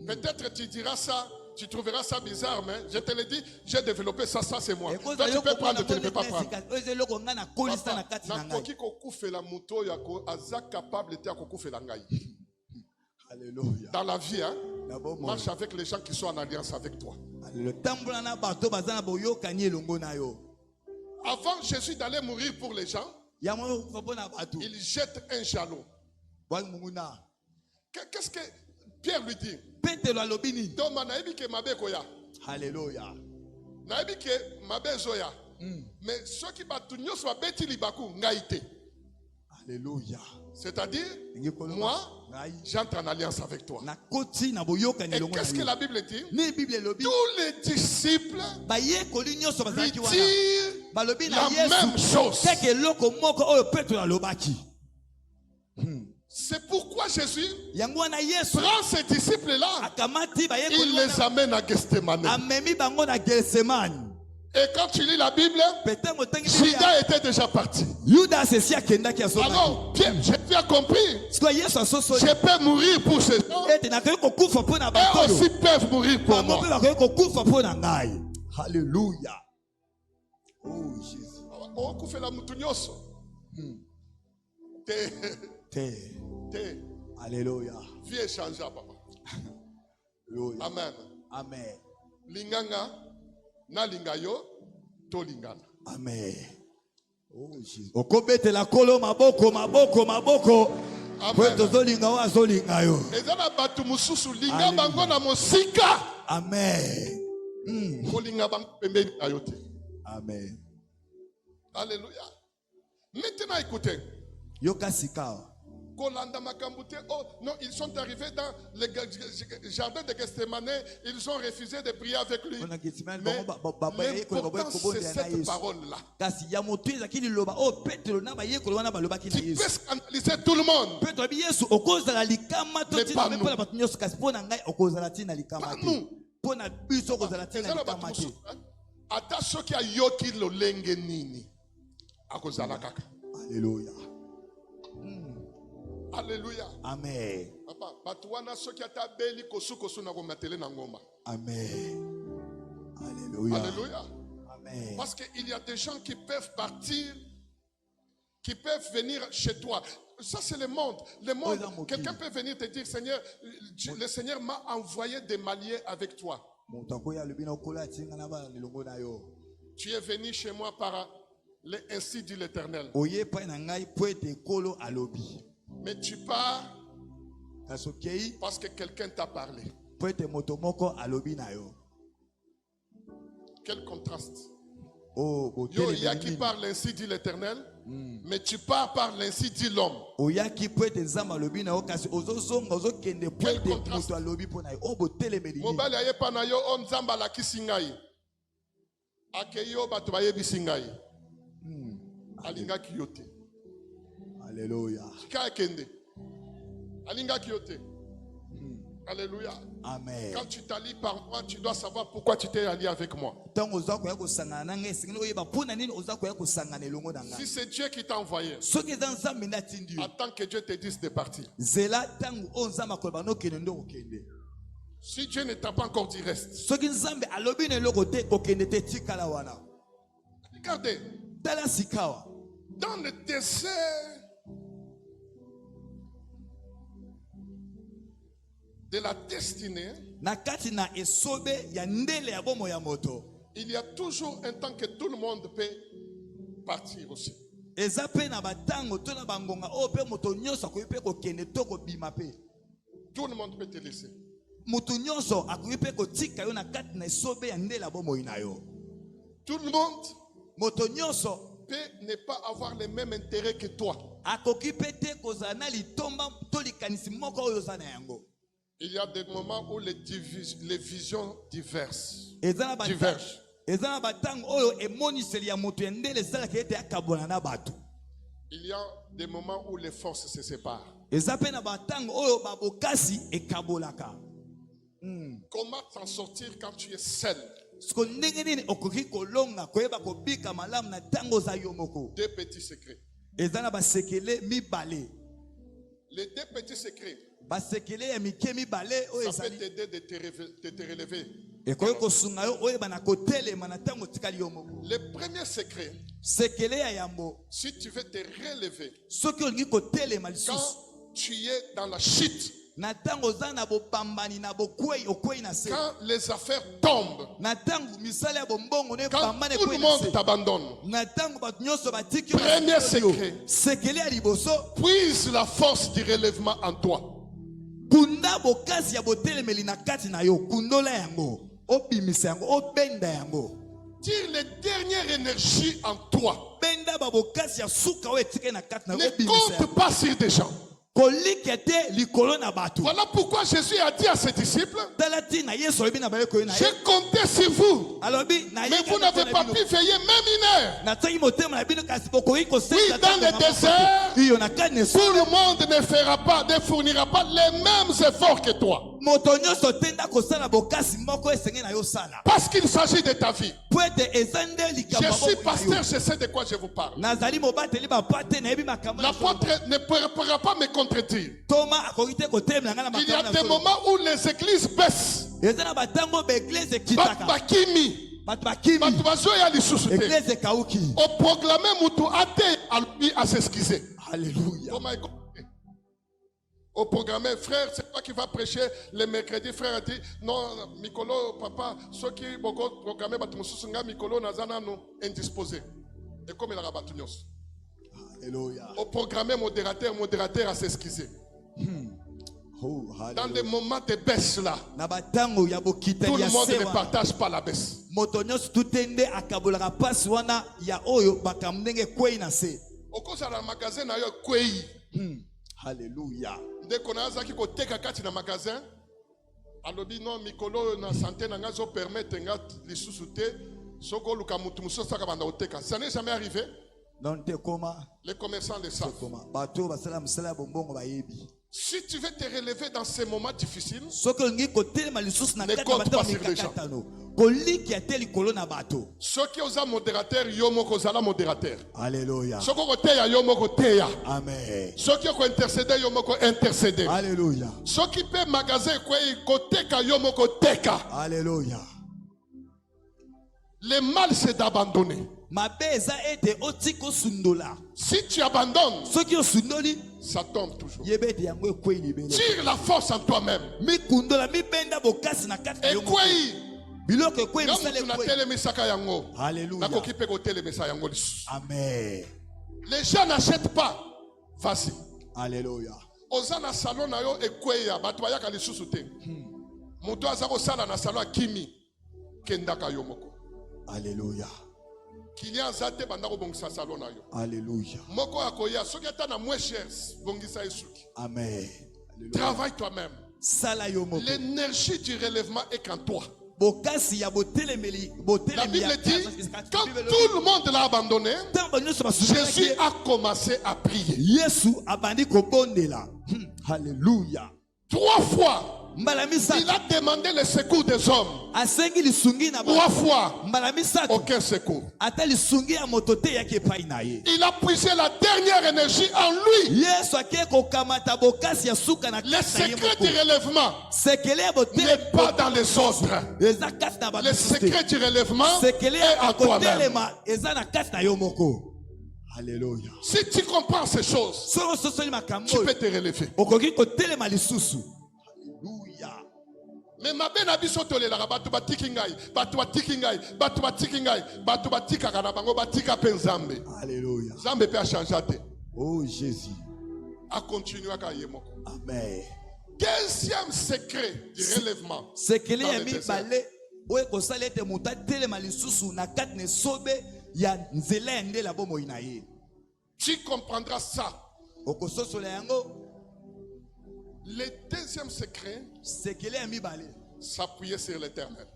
Peut-être tu diras ça, tu trouveras ça bizarre, mais je te le dis, j'ai développé ça, ça c'est moi. Toi tu peux prendre, tu ne peux pas prendre. Alléluia. Dans la vie, hein, marche avec les gens qui sont en alliance avec toi. Avant Jésus d'aller mourir pour les gens, il jette un jalon. Qu'est-ce que Pierre lui dit? Alléluia. Mais ceux qui battent soit bêtis libaku ngaïté. Alléluia. C'est-à-dire, moi, j'entre en alliance avec toi. Et qu'est-ce que la Bible dit? Tous les disciples lui disent la même chose. C'est pourquoi Jésus prend ces disciples-là, il les amène à Gethsemane. Et quand tu lis la Bible, Judas était déjà parti. Alors, Pierre, j'ai bien compris. Je peux mourir pour ces gens. Et aussi peuvent mourir pour moi. Alléluia. Oh Jésus. On fait la moutounioso. Alléluia. Vie est changée, papa. Amen. Amen. Linganga, na lingayo, to lingana. Amen. Oh Jésus. Okobete la kolo maboko. Amen. Ezana batu mususu linga bango na mosika. Amen. Kolinga bango pembeni ayote. Amen. Alléluia. Maintenant écoutez. Yoka sikawa. Oh non, ils sont arrivés dans le jardin de Gethsemane, ils ont refusé de prier avec lui. Mais l'important c'est cette parole-là. Tu peux scandaliser tout le monde. Mais pas nous. Ata soki ayoki lolenge nini akozala kaka. Alléluia. Alléluia. Amen. Papa, batuana soki ata beli kosu na komatele na ngoma. Amen. Alléluia. Alléluia. Amen. Parce qu'il y a des gens qui peuvent partir, qui peuvent venir chez toi. Ça c'est le monde. Le monde. Quelqu'un peut venir te dire, Seigneur, le Seigneur m'a envoyé des Maliens avec toi. Tu es venu chez moi par ainsi dit l'Éternel. Mais tu pars parce que quelqu'un t'a parlé. Quel contraste. Yo, il y a qui parle ainsi dit l'Éternel, mais tu pars par l'ainsi dit l'homme. Quel contraste. Mobali aye pa na yo on nzamba la kisingai. Akeyo batu bayebi singai. Alinga kiyote. Alléluia. Alinga kiyote. Alléluia. Amen. Quand tu t'allies par moi, tu dois savoir pourquoi tu t'es allié avec moi. Si c'est Dieu qui t'a envoyé, attends que Dieu te dise de partir. Si Dieu ne t'a pas encore dit reste. Regardez. Dans le désert de la destinée, il y a toujours un temps que tout le monde peut partir aussi. Tout le monde peut te laisser. Tout le monde peut ne pas avoir le même intérêt que toi. Il y a des moments où les visions divergent. Il y a des moments où les forces se séparent. Comment t'en sortir quand tu es seul? Deux petits secrets. Les deux petits secrets. Ça peut t'aider de te relever. Le premier secret, si tu veux te relever, quand tu es dans la chute, quand les affaires tombent, quand tout le monde t'abandonne, premier secret, puise la force du relèvement en toi. Tire les dernières énergies en toi. Ne compte pas sur des gens. Voilà pourquoi Jésus a dit à ses disciples, j'ai compté sur vous, mais vous n'avez pas pu veiller même une heure. Oui, dans le désert, tout le monde ne fournira pas les mêmes efforts que toi. moto nyonso tenda kosala bokasi moko esenge na yo sala. Parce qu'il s'agit de ta vie. Pwete ezande likambo. Je suis pasteur, je sais de quoi je vous parle. Nazali mobateli bapate na yebi makambo. L'apôtre ne pourra pas me contredire. Thomas akokite kotelemela ngana Il y a makambo. des moments où les églises baissent. Ezana batango ba église kitaka. Bakimi. Bakimi. Batubazoya lisusu te. Église kauki. Au proclamé mutu ate alubi à s'excuser. Alléluia. Au programme, frère, c'est toi qui vas prêcher le mercredi. Frère a dit, non, Mikolo, papa, ceux qui vont programmer, Mikolo, Nazana, non, indisposé. Et comme il a rabattu. Alléluia. Au programme, modérateur à s'excuser. Oh, dans des moments de baisse là, tout le monde ne partage pas la baisse. Au cause de la magasin, il y a quoi? Alléluia. Dès qu'on a zaki ko teka kati na magasin, alobi non mikolo na santé na ngazo permettre nga lisusu te, soko luka mutu musosa ka banda oteka. Ça n'est jamais arrivé. Non te koma. Les commerçants le savent. Bato basala musala bombongo bayebi. Si tu veux te relever dans ces moments difficiles, ne compte pas sur les gens. Ceux qui ont modérateur, yomo kozala modérateur. Alléluia. Ceux qui ont teya, yomo koteya. Amen. Ceux qui ont intercédé, yomo ko intercédé. Alléluia. Ceux qui paient magasin, koteka, yomo koteka. Alléluia. Le mal, c'est d'abandonner. Si tu abandonnes, ça tombe toujours. Tire la force en toi-même. Et quoi? Amen. Les gens n'achètent pas. Vas-y. Alléluia. Ozana salon na yo ekweya batwaya ka lisusu te. Moto azako sala na salon kimi kendaka yo moko. Alléluia. Client zate bandako bongisa salon na yo. Alléluia. Moko akoya soki ata na moins cher bongisa esuki. Amen. Travaille toi-même. Sala yo moko. L'énergie du relèvement est qu'en toi. La Bible dit, quand tout le monde l'a abandonné, Jésus a commencé à prier. Alléluia. 3 fois, il a demandé le secours des hommes. 3 fois, aucun secours. Il a puisé la dernière énergie en lui. Le secret du relèvement n'est pas dans les autres. Le secret du relèvement est en toi-même. Alléluia. Si tu comprends ces choses, tu peux te relever. Mais ma ben abiso tolela batu batiki ngai, batu batiki ngai, batu batiki ngai, batu batika kana bango batika pe Nzambe. Alléluia. Nzambe pe a changé te. Oh Jésus. A continuer à yemoko. Amen. Deuxième secret du relèvement. C'est que les amis balé oye ko salete muta telema lisusu na katne sobe ya nzela ende la bomo inaye. Tu comprendras ça. Okososola yango. Le deuxième secret, c'est que les amis balé s'appuyer sur l'Éternel.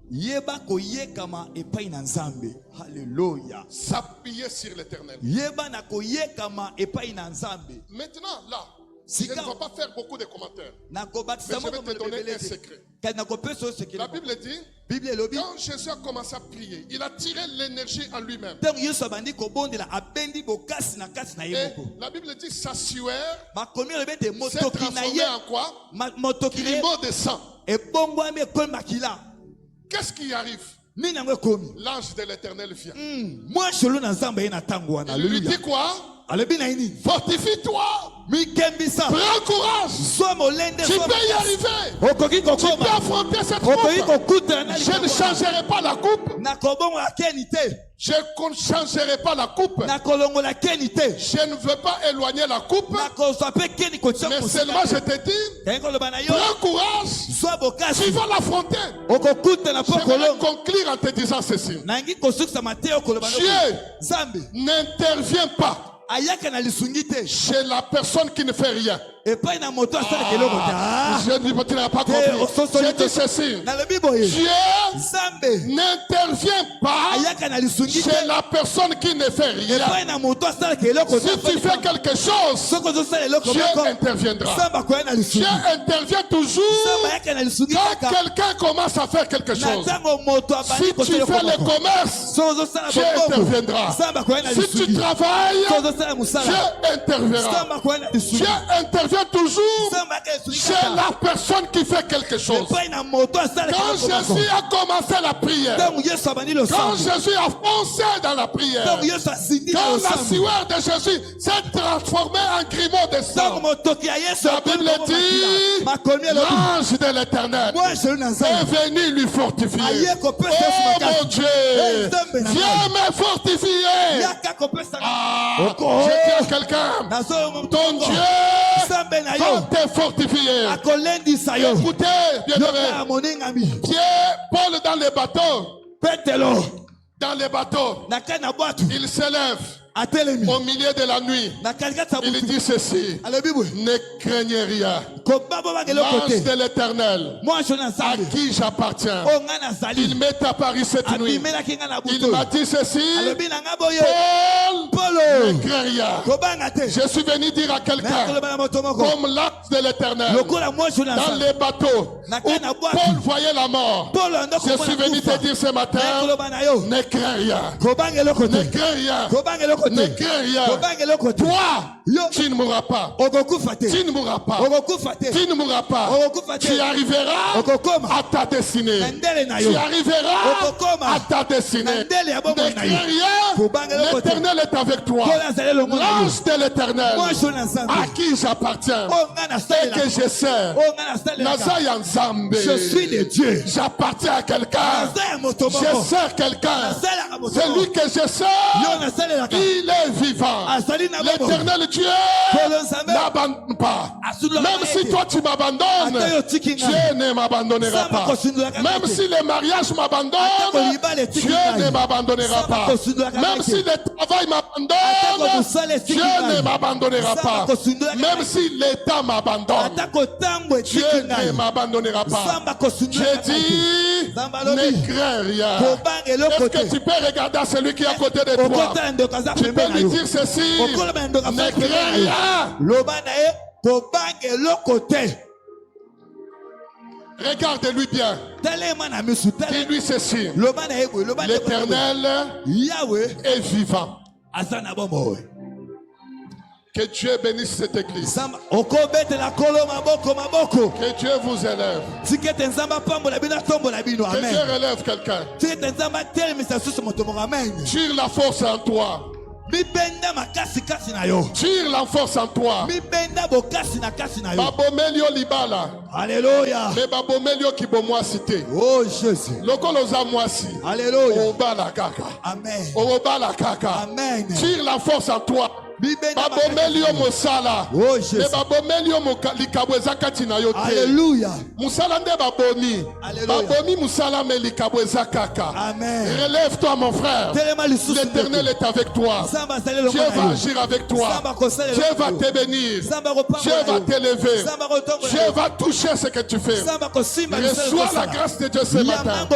Yeba ko yekama epai na Nzambe. Alléluia. S'appuyer sur l'Éternel. Yeba na ko yekama epai na Nzambe. Maintenant là, je ne vais pas faire beaucoup de commentaires. Mais je vais te donner un secret. La Bible dit, quand Jésus a commencé à prier, il a tiré l'énergie en lui-même. Et la Bible dit, sa sueur s'est transformée en quoi? Grumeaux de sang. Qu'est-ce qui arrive? L'ange de l'Éternel vient. Il lui dit quoi? Fortifie-toi. Prends courage. Tu peux y arriver. Tu peux affronter cette coupe. Je ne changerai pas la coupe. Je ne changerai pas la coupe. Je ne veux pas éloigner la coupe. Mais seulement je te dis, prends courage. Tu vas l'affronter. Je vais conclure en te disant ceci. Dieu n'intervient pas chez la personne qui ne fait rien. Et pas une moto à ça que l'on a. Je ne tu n'as pas compris. Je dis ceci. Dieu n'intervient pas chez la personne qui ne fait rien. Si tu fais quelque chose, Dieu interviendra. Dieu intervient toujours quand quelqu'un commence à faire quelque chose. Si tu fais le commerce, Dieu interviendra. Si tu travailles, Dieu interviendra. Dieu intervient toujours chez la personne qui fait quelque chose. Quand Jésus a commencé la prière, quand Jésus a foncé dans la prière, quand la sueur de Jésus s'est transformée en grumeau de sang, la Bible dit, l'ange de l'Éternel est venu lui fortifier. Oh mon Dieu, viens me fortifier. Je dis à quelqu'un, ton Dieu, quand t'es fortifié, écoutez, bien-aimé, Pierre, Paul dans les bateaux, il s'élève au milieu de la nuit. Il dit ceci, ne craignez rien. L'ange de l'Éternel, à qui j'appartiens, il m'est apparu cette nuit. Il m'a dit ceci, Paul, ne crains rien. Je suis venu dire à quelqu'un, comme l'ange de l'Éternel, dans les bateaux, où Paul voyait la mort, je suis venu te dire ce matin, ne crains rien. Ne crains rien. Ne crains rien. Toi, tu ne mourras pas. Tu ne mourras pas. Tu ne mourras pas. Tu arriveras à ta destinée. Tu arriveras à ta destinée. Ne crains rien. L'Éternel est avec toi. L'ange de l'Éternel, à qui j'appartiens et que je sers. Je suis le Dieu. J'appartiens à quelqu'un. Je sers quelqu'un. Celui que je sers, il est vivant. L'Éternel Dieu n'abandonne pas. Même si toi tu m'abandonnes, Dieu ne m'abandonnera pas. Même si le mariage m'abandonne, Dieu ne m'abandonnera pas. Même si le travail m'abandonne, Dieu ne m'abandonnera pas. Même si l'État m'abandonne, Dieu ne m'abandonnera pas. J'ai dit, ne crains rien. Est-ce que tu peux regarder à celui qui est à côté de toi? Tu peux lui dire ceci, ne crains rien. Regarde-lui bien. Dis-lui ceci. L'Éternel est vivant. Que Dieu bénisse cette église. Que Dieu vous élève. Que Dieu relève quelqu'un. Tire la force en toi. Tire la force en toi. Babomelio libala. Alléluia. Mais babomelio qui bo moi cité. Oh Jésus. Lokoloza moi si. Alléluia. Obala kaka. Amen. Obala kaka. Amen. Tire la force en toi. Babomelio mosala. Oh Jésus. Mais babomelio likabweza katina yote. Alléluia. Musala nde baboni. Alléluia. Babomi musala me likabweza kaka. Amen. Relève-toi mon frère. L'Éternel est avec toi. Dieu va agir avec toi. Dieu va te bénir. Dieu va t'élever. Dieu va toucher ce que tu fais. Reçois la grâce de Dieu ce matin.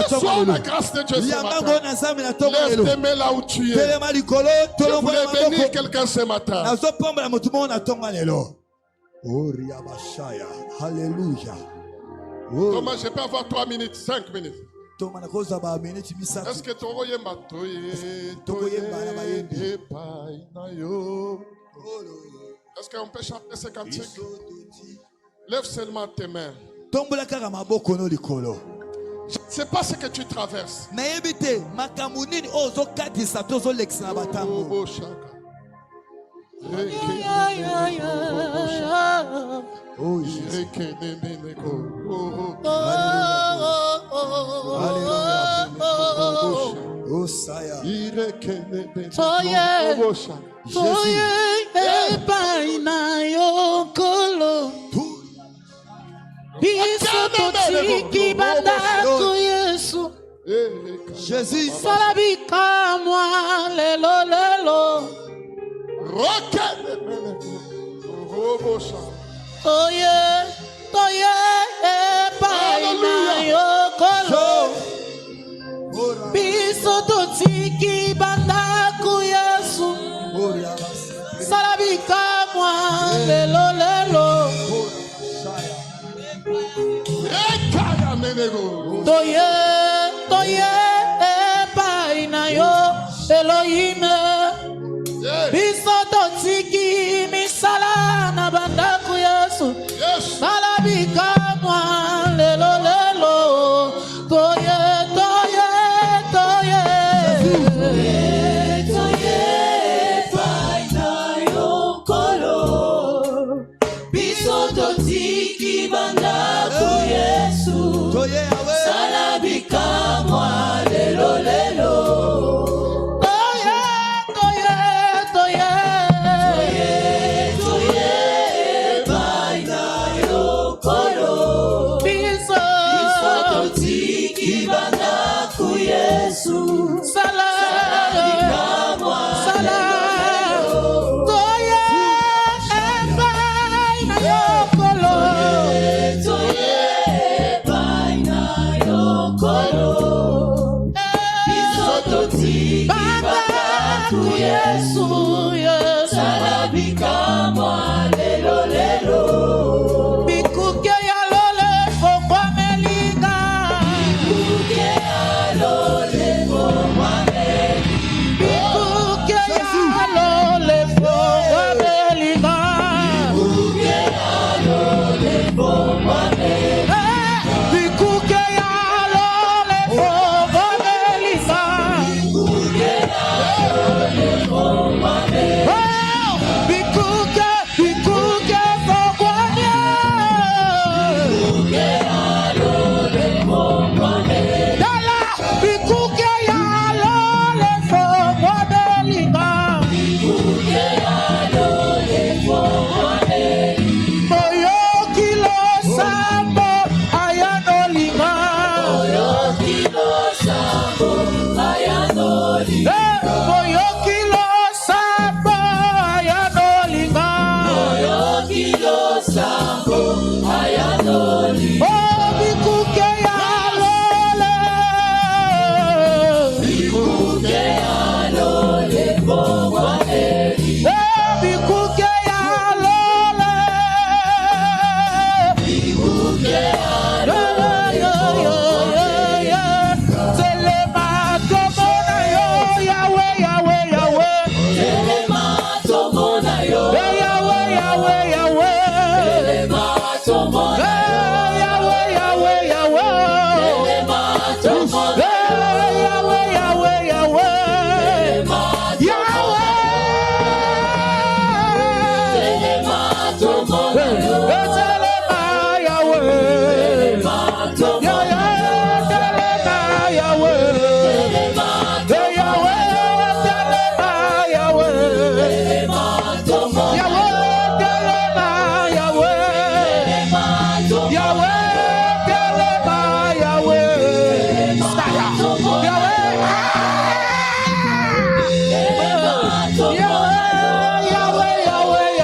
Reçois la grâce de Dieu ce matin. Lève tes mains là où tu es. Je voulais bénir quelqu'un ce matin. Alléluia. Comment je peux avoir 3 minutes, 5 minutes? Est-ce que tu envoyes ma Est-ce qu'on peut chanter ce cantique? Lève seulement tes mains. Je ne sais pas ce que tu traverses. Oh Jésus. Jésus. Biso totiki bandaku Yesu salabika mwa lelo lelo toye epai na yo Elohim biso totiki misala na bandaku Yesu salabika mwa lelo lelo toye